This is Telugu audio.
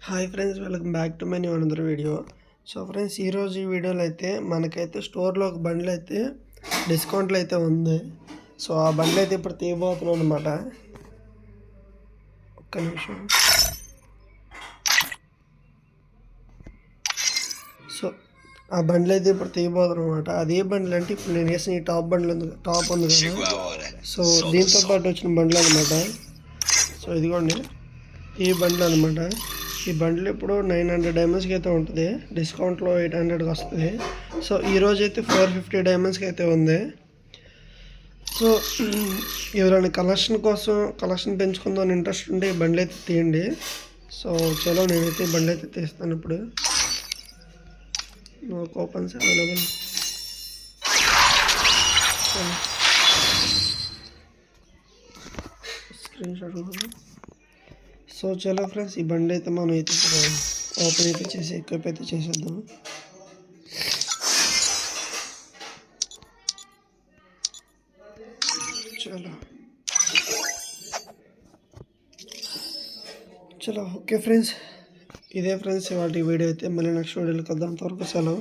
Hi friends, welcome back to my new another video. So friends, ఈరోజు ఈ వీడియోలో అయితే మనకైతే స్టోర్లో ఒక బండ్లు అయితే డిస్కౌంట్లో అయితే ఉంది. సో ఆ బండ్లు అయితే ఇప్పుడు తీయబోతున్నాం అనమాట. ఒక్క నిమిషం. సో ఆ బండ్లు అయితే ఇప్పుడు తీయబోతున్నాం అనమాట. అదే బండ్లు అంటే ఇప్పుడు నేను వేసిన ఈ టాప్ ఉంది కదా. సో దీంతో పాటు వచ్చిన బండ్లు అనమాట. సో ఇదిగోండి ఈ బండ్లు అనమాట. ఈ బండ్లు ఇప్పుడు 900 డైమండ్స్కి అయితే ఉంటుంది, డిస్కౌంట్లో 800కి వస్తుంది. సో ఈరోజు అయితే 450 డైమండ్స్కి అయితే ఉంది. సో ఎవరైనా కలెక్షన్ పెంచుకుందామని ఇంట్రెస్ట్ ఉంటే ఈ బండ్లు అయితే తీయండి. సో చలో నేనైతే ఈ బండ్లు అయితే తీస్తాను. ఇప్పుడు no coupons available. Screen shot. So చలో ఫ్రెండ్స్, ఈ బండి అయితే మనం అయితే ఇప్పుడు ఓపెన్ అయితే చేసి ఎక్విప్ అయితే చేసేద్దాం. చలో ఓకే ఫ్రెండ్స్, ఇదే ఫ్రెండ్స్ ఇవాళ వీడియో అయితే. మళ్ళీ నెక్స్ట్ వీడియోలో కలుద్దాం. అంతవరకు సెలవు.